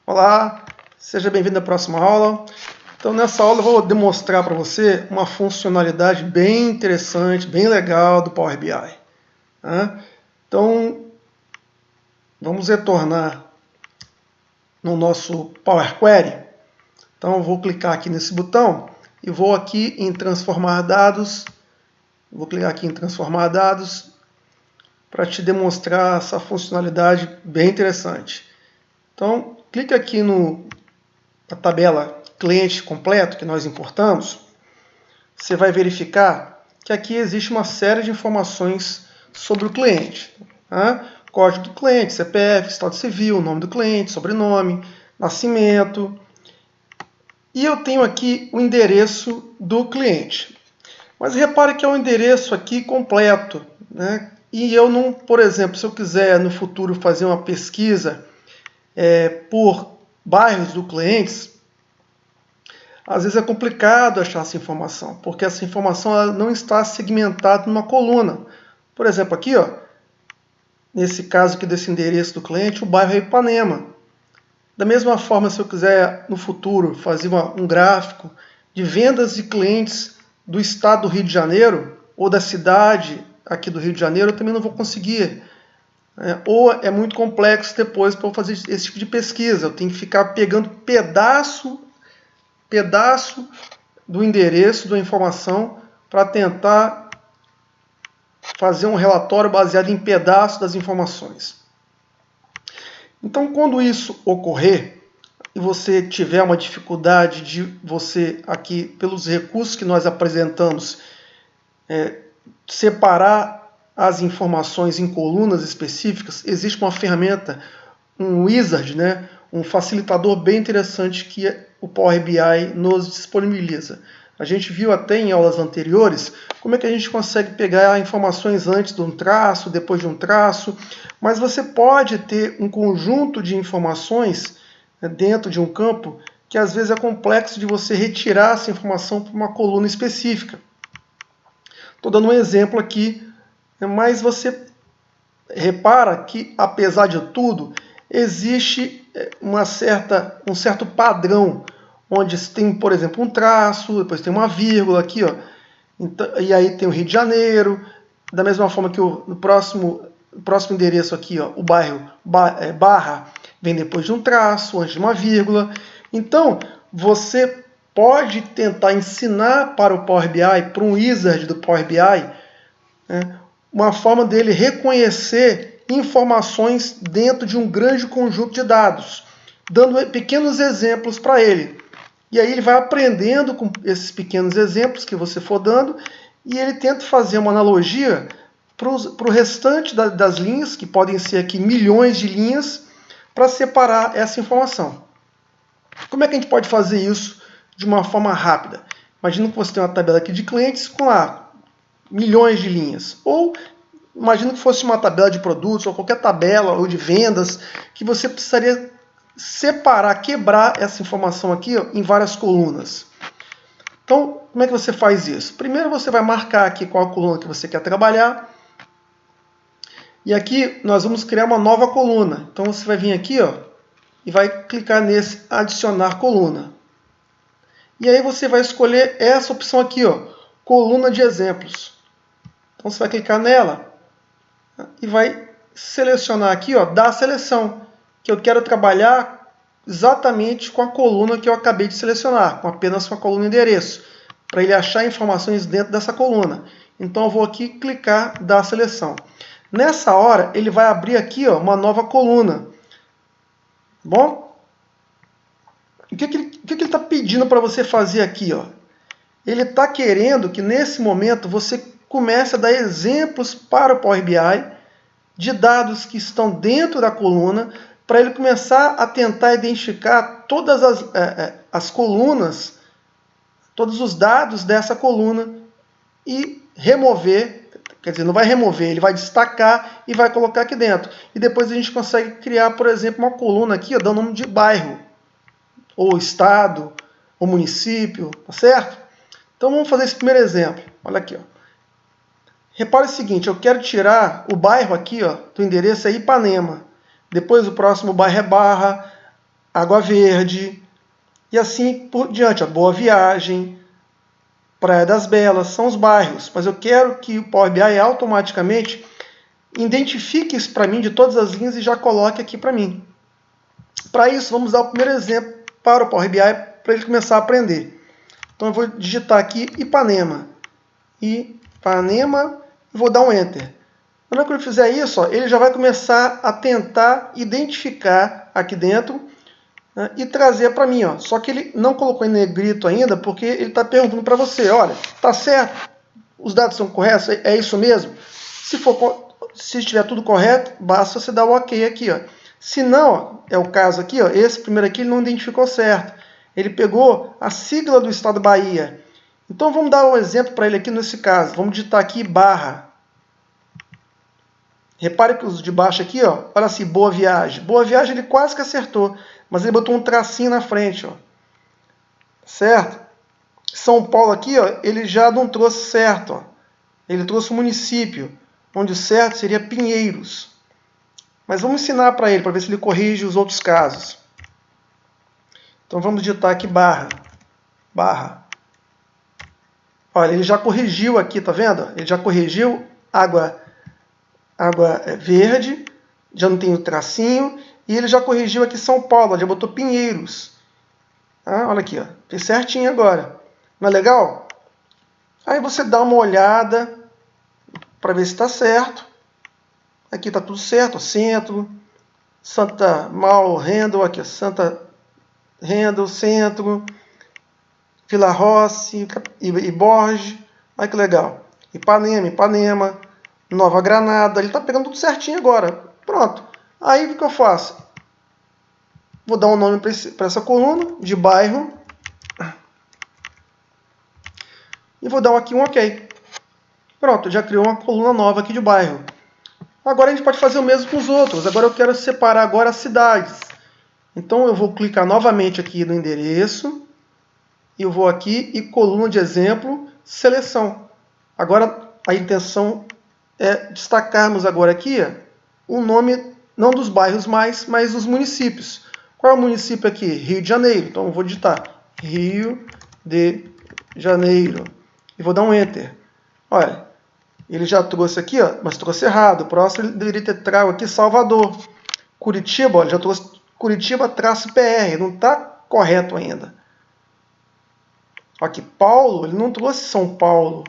Olá, seja bem-vindo à próxima aula. Então, nessa aula eu vou demonstrar para você uma funcionalidade bem interessante, bem legal do Power BI. Tá? Então, vamos retornar no nosso Power Query. Então, eu vou clicar aqui nesse botão e vou aqui em Transformar Dados. Vou clicar aqui em Transformar Dados para te demonstrar essa funcionalidade bem interessante. Então, clica aqui na tabela cliente completo que nós importamos. Você vai verificar que aqui existe uma série de informações sobre o cliente. Tá? Código do cliente, CPF, estado civil, nome do cliente, sobrenome, nascimento. E eu tenho aqui o endereço do cliente. Mas repare que é um endereço aqui completo, né? E eu não, por exemplo, se eu quiser no futuro fazer uma pesquisa por bairros do cliente, às vezes é complicado achar essa informação, porque essa informação ela não está segmentada numa coluna. Por exemplo, aqui, ó, nesse caso aqui desse endereço do cliente, o bairro é Ipanema. Da mesma forma, se eu quiser no futuro fazer um gráfico de vendas de clientes do estado do Rio de Janeiro, ou da cidade aqui do Rio de Janeiro, eu também não vou conseguir. Ou é muito complexo depois para eu fazer esse tipo de pesquisa. Eu tenho que ficar pegando pedaço do endereço, da informação, para tentar fazer um relatório baseado em pedaços das informações. Então, quando isso ocorrer, e você tiver uma dificuldade de você, aqui, pelos recursos que nós apresentamos, separar as informações em colunas específicas, existe uma ferramenta, um wizard, né, um facilitador bem interessante que o Power BI nos disponibiliza. A gente viu até em aulas anteriores como é que a gente consegue pegar informações antes de um traço, depois de um traço, mas você pode ter um conjunto de informações dentro de um campo que às vezes é complexo de você retirar essa informação para uma coluna específica. Estou dando um exemplo aqui, mas você repara que, apesar de tudo, existe um certo padrão, onde tem, por exemplo, um traço, depois tem uma vírgula aqui, ó, então, e aí tem o Rio de Janeiro, da mesma forma que no próximo endereço aqui, ó, o bairro barra vem depois de um traço, antes de uma vírgula. Então, você pode tentar ensinar para o Power BI, para um wizard do Power BI, uma forma dele reconhecer informações dentro de um grande conjunto de dados, dando pequenos exemplos para ele. E aí ele vai aprendendo com esses pequenos exemplos que você for dando, e ele tenta fazer uma analogia para o restante das linhas, que podem ser aqui milhões de linhas, para separar essa informação. Como é que a gente pode fazer isso de uma forma rápida? Imagina que você tem uma tabela aqui de clientes com milhões de linhas. Ou imagina que fosse uma tabela de produtos, ou qualquer tabela, ou de vendas, que você precisaria separar, quebrar essa informação aqui, ó, em várias colunas. Então, como é que você faz isso? Primeiro você vai marcar aqui qual a coluna que você quer trabalhar. E aqui nós vamos criar uma nova coluna. Então você vai vir aqui, ó, e vai clicar nesse adicionar coluna. E aí você vai escolher essa opção aqui, ó, coluna de exemplos. Então você vai clicar nela e vai selecionar aqui, ó, dar seleção, que eu quero trabalhar exatamente com a coluna que eu acabei de selecionar, apenas com a coluna endereço, para ele achar informações dentro dessa coluna. Então eu vou aqui clicar dar seleção. Nessa hora ele vai abrir aqui, ó, uma nova coluna. Bom? O que ele está pedindo para você fazer aqui, ó? Ele está querendo que nesse momento você comece a dar exemplos para o Power BI de dados que estão dentro da coluna, para ele começar a tentar identificar todas as colunas, todos os dados dessa coluna e remover, quer dizer, não vai remover, ele vai destacar e vai colocar aqui dentro. E depois a gente consegue criar, por exemplo, uma coluna aqui, ó, dando o nome de bairro, ou estado, ou município, tá certo? Então vamos fazer esse primeiro exemplo. Olha aqui, ó. Repare o seguinte, eu quero tirar o bairro aqui, ó, do endereço é Ipanema. Depois o próximo bairro é Barra. Água Verde, e assim por diante. Boa Viagem, Praia das Belas, são os bairros. Mas eu quero que o Power BI automaticamente identifique isso para mim de todas as linhas e já coloque aqui para mim. Para isso, vamos dar o primeiro exemplo para o Power BI, para ele começar a aprender. Então eu vou digitar aqui Ipanema. Ipanema, e vou dar um Enter. Na hora que ele fizer isso, ó, ele já vai começar a tentar identificar aqui dentro, né, e trazer para mim. Ó. Só que ele não colocou em negrito ainda, porque ele está perguntando para você, olha, tá certo? Os dados são corretos? É isso mesmo? Se estiver tudo correto, basta você dar o OK aqui. Ó. Se não, ó, é o caso aqui, ó, esse primeiro aqui ele não identificou certo. Ele pegou a sigla do estado Bahia. Então vamos dar um exemplo para ele aqui nesse caso. Vamos digitar aqui barra. Repare que os de baixo aqui, ó, olha assim, Boa Viagem. Boa Viagem ele quase que acertou, mas ele botou um tracinho na frente, ó. Certo? São Paulo aqui, ó, ele já não trouxe certo, ó. Ele trouxe o município, onde o certo seria Pinheiros. Mas vamos ensinar para ele, para ver se ele corrige os outros casos. Então vamos digitar aqui barra. Olha, ele já corrigiu aqui, tá vendo? Ele já corrigiu Água Verde, já não tem o tracinho, e ele já corrigiu aqui São Paulo, já botou Pinheiros. Ah, olha aqui, ó, fez certinho agora. Não é legal? Aí você dá uma olhada para ver se está certo. Aqui está tudo certo, ó, centro, Santa Mal-Rendel, aqui, ó, Santa Rendel, centro, Vila Rossi e Borges. Olha que legal. Ipanema, Nova Granada. Ele está pegando tudo certinho agora. Pronto. Aí o que eu faço? Vou dar um nome para essa coluna de bairro. E vou dar aqui um OK. Pronto, já criou uma coluna nova aqui de bairro. Agora a gente pode fazer o mesmo com os outros. Agora eu quero separar agora as cidades. Então eu vou clicar novamente aqui no endereço. E eu vou aqui e coluna de exemplo, seleção. Agora a intenção é destacarmos agora aqui o nome, não dos bairros mais, mas dos municípios. Qual é o município aqui? Rio de Janeiro. Então eu vou digitar Rio de Janeiro. E vou dar um Enter. Olha, ele já trouxe aqui, ó, mas trouxe errado. O próximo ele deveria ter trago aqui Salvador. Curitiba, olha, já trouxe Curitiba-PR. Não está correto ainda. Aqui, Paulo, ele não trouxe São Paulo.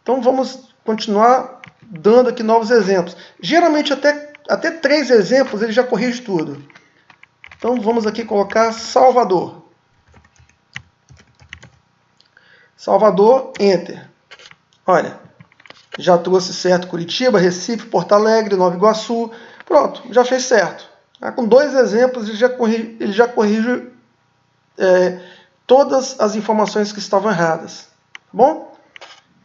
Então vamos continuar dando aqui novos exemplos. Geralmente até 3 exemplos ele já corrige tudo. Então vamos aqui colocar Salvador. Salvador, Enter. Olha, já trouxe certo Curitiba, Recife, Porto Alegre, Nova Iguaçu. Pronto, já fez certo. Com 2 exemplos ele já corrige todas as informações que estavam erradas. Tá bom?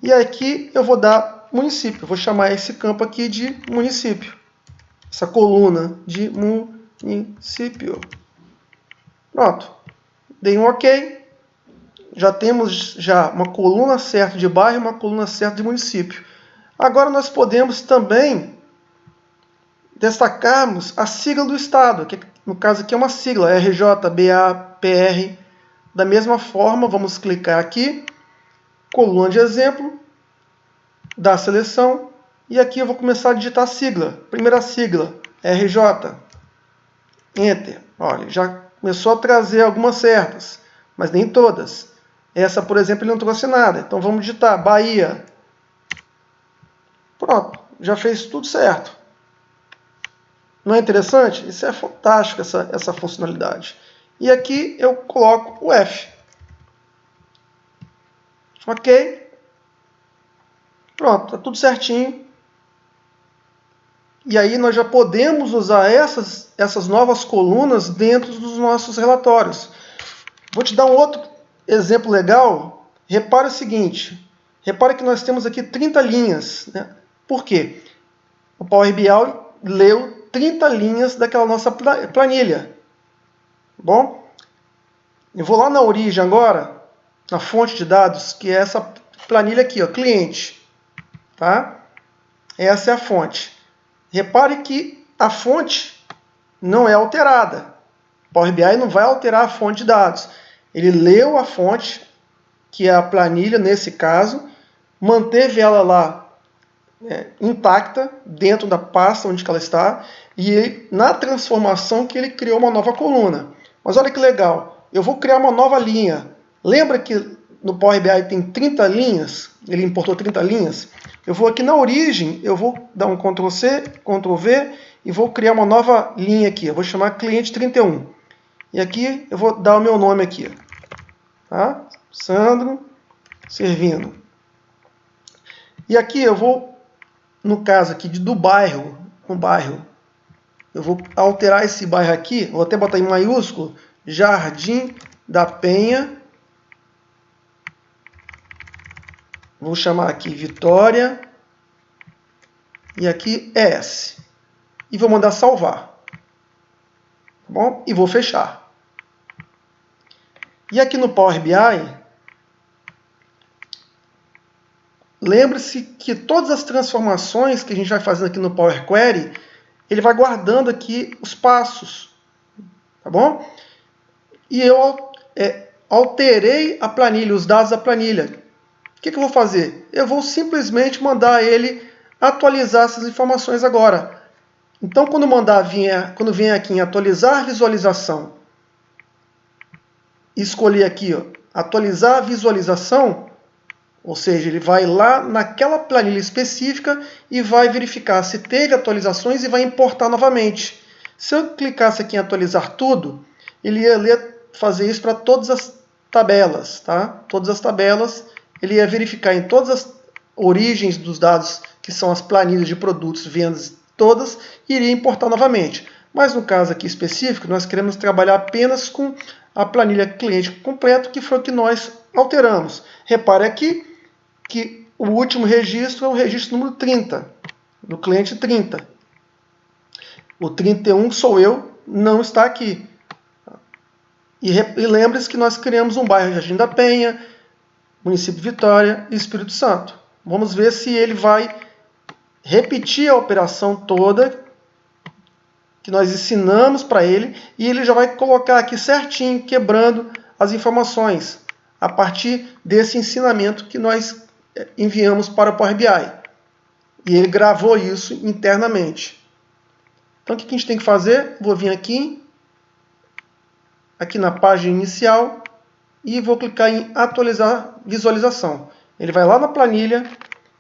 E aqui eu vou dar município. Eu vou chamar esse campo aqui de município. Essa coluna de município. Pronto. Dei um OK. Já temos uma coluna certa de bairro e uma coluna certa de município. Agora nós podemos também destacarmos a sigla do estado, que no caso aqui é uma sigla, RJ-BA-PR. Da mesma forma, vamos clicar aqui, coluna de exemplo, da seleção, e aqui eu vou começar a digitar a sigla. Primeira sigla, RJ. Enter. Olha, já começou a trazer algumas certas, mas nem todas. Essa, por exemplo, ele não trouxe nada. Então vamos digitar Bahia. Pronto, já fez tudo certo. Não é interessante? Isso é fantástico, essa funcionalidade. E aqui eu coloco o F. OK. Pronto, está tudo certinho. E aí nós já podemos usar essas novas colunas dentro dos nossos relatórios. Vou te dar um outro exemplo legal. Repare o seguinte. Repare que nós temos aqui 30 linhas. Né? Por quê? O Power BI leu 30 linhas daquela nossa planilha. Bom, eu vou lá na origem agora, na fonte de dados, que é essa planilha aqui, ó, cliente. Tá? Essa é a fonte. Repare que a fonte não é alterada. Power BI não vai alterar a fonte de dados. Ele leu a fonte, que é a planilha nesse caso, manteve ela lá intacta, dentro da pasta onde ela está, e na transformação que ele criou uma nova coluna. Mas olha que legal, eu vou criar uma nova linha. Lembra que no Power BI tem 30 linhas? Ele importou 30 linhas? Eu vou aqui na origem, eu vou dar um Ctrl C, Ctrl V, e vou criar uma nova linha aqui. Eu vou chamar cliente 31. E aqui eu vou dar o meu nome aqui. Tá? Sandro Servino. E aqui eu vou, no caso aqui do bairro, eu vou alterar esse bairro aqui, vou até botar em maiúsculo, Jardim da Penha. Vou chamar aqui Vitória. E aqui ES. E vou mandar salvar. Tá bom? E vou fechar. E aqui no Power BI, lembre-se que todas as transformações que a gente vai fazendo aqui no Power Query, ele vai guardando aqui os passos. Tá bom? E eu alterei a planilha, os dados da planilha. O que eu vou fazer? Eu vou simplesmente mandar ele atualizar essas informações agora. Então, quando vier aqui em atualizar visualização, escolher aqui, atualizar a visualização, ou seja, ele vai lá naquela planilha específica e vai verificar se teve atualizações e vai importar novamente. Se eu clicasse aqui em atualizar tudo, ele ia fazer isso para todas as tabelas, tá? Todas as tabelas, ele ia verificar em todas as origens dos dados, que são as planilhas de produtos, vendas, todas, e iria importar novamente. Mas no caso aqui específico, nós queremos trabalhar apenas com a planilha cliente completo, que foi o que nós alteramos. Repare aqui que o último registro é o registro número 30, do cliente 30. O 31 sou eu, não está aqui. E lembre-se que nós criamos um bairro Jardim da Penha, município de Vitória e Espírito Santo. Vamos ver se ele vai repetir a operação toda que nós ensinamos para ele, e ele já vai colocar aqui certinho, quebrando as informações, a partir desse ensinamento que nós enviamos para o Power BI. E ele gravou isso internamente. Então o que a gente tem que fazer? Vou vir aqui na página inicial, e vou clicar em atualizar visualização. Ele vai lá na planilha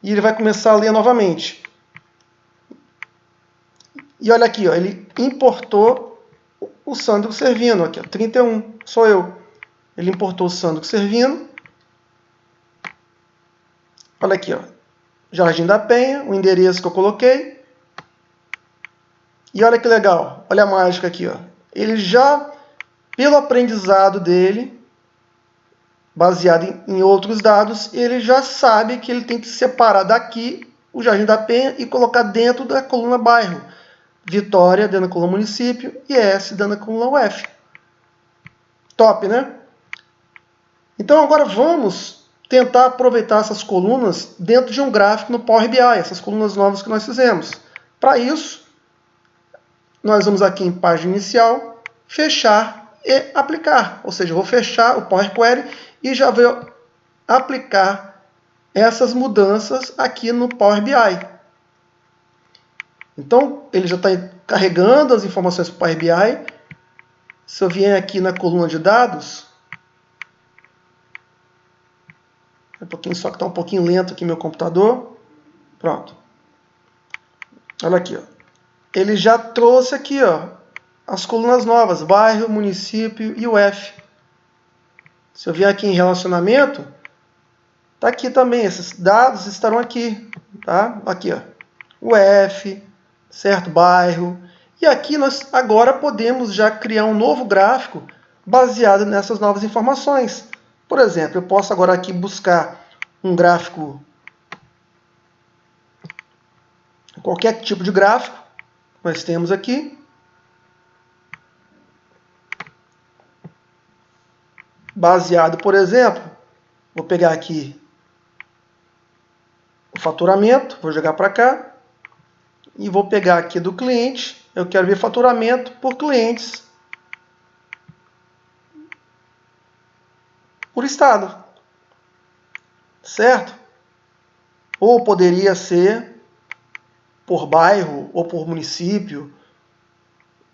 e ele vai começar a ler novamente. E olha aqui, ele importou o Sandro Servino, aqui, 31, sou eu. Ele importou o Sandro Servino. Olha aqui, Jardim da Penha, o endereço que eu coloquei. E olha que legal, olha a mágica aqui. Ele já, pelo aprendizado dele, baseado em outros dados, ele já sabe que ele tem que separar daqui o Jardim da Penha e colocar dentro da coluna bairro. Vitória dentro da coluna município e ES dentro da coluna UF. Top, né? Então agora vamos tentar aproveitar essas colunas dentro de um gráfico no Power BI, essas colunas novas que nós fizemos. Para isso, nós vamos aqui em página inicial, fechar e aplicar. Ou seja, eu vou fechar o Power Query e já vou aplicar essas mudanças aqui no Power BI. Então, ele já está carregando as informações para o Power BI. Se eu vier aqui na coluna de dados, só que está um pouquinho lento aqui meu computador. Pronto. Olha aqui. Ele já trouxe aqui as colunas novas, bairro, município e UF. Se eu vier aqui em relacionamento, está aqui também, esses dados estarão aqui. Tá? Aqui, UF, certo? Bairro. E aqui nós agora podemos já criar um novo gráfico baseado nessas novas informações. Por exemplo, eu posso agora aqui buscar um gráfico, qualquer tipo de gráfico, nós temos aqui. Baseado, por exemplo, vou pegar aqui o faturamento, vou jogar para cá, e vou pegar aqui do cliente, eu quero ver faturamento por clientes por estado, certo? Ou poderia ser por bairro ou por município,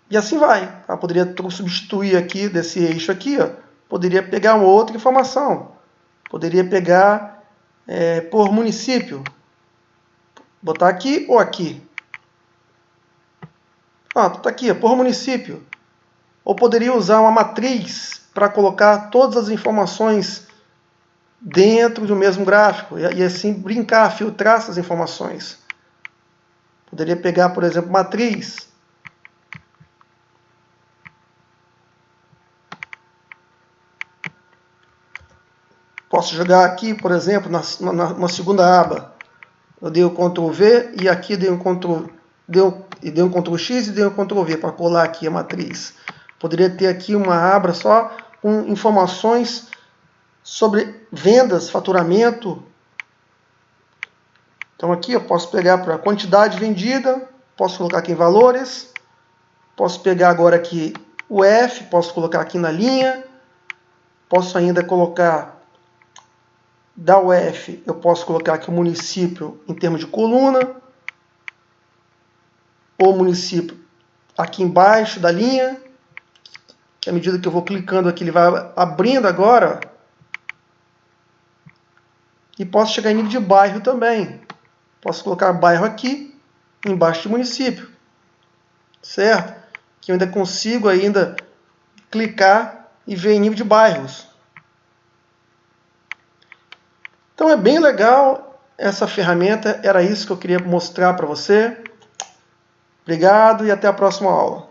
e assim vai. Eu poderia substituir aqui desse eixo aqui, ó, poderia pegar uma outra informação, poderia pegar por município, botar aqui ou aqui. Está aqui, por município. Ou poderia usar uma matriz para colocar todas as informações dentro do mesmo gráfico e assim brincar, filtrar essas informações. Poderia pegar, por exemplo, matriz. Posso jogar aqui, por exemplo, na segunda aba. Eu dei o Ctrl V e aqui dei um Ctrl X e dei um Ctrl V para colar aqui a matriz. Poderia ter aqui uma aba só com informações sobre vendas, faturamento. Então aqui eu posso pegar para quantidade vendida, posso colocar aqui em valores, posso pegar agora aqui o F, posso colocar aqui na linha, posso ainda colocar da UF, eu posso colocar aqui o município em termos de coluna, ou município aqui embaixo da linha, que à medida que eu vou clicando aqui, ele vai abrindo agora. E posso chegar em nível de bairro também. Posso colocar bairro aqui, embaixo de município. Certo? Que eu ainda consigo clicar e ver em nível de bairros. Então é bem legal essa ferramenta. Era isso que eu queria mostrar para você. Obrigado e até a próxima aula.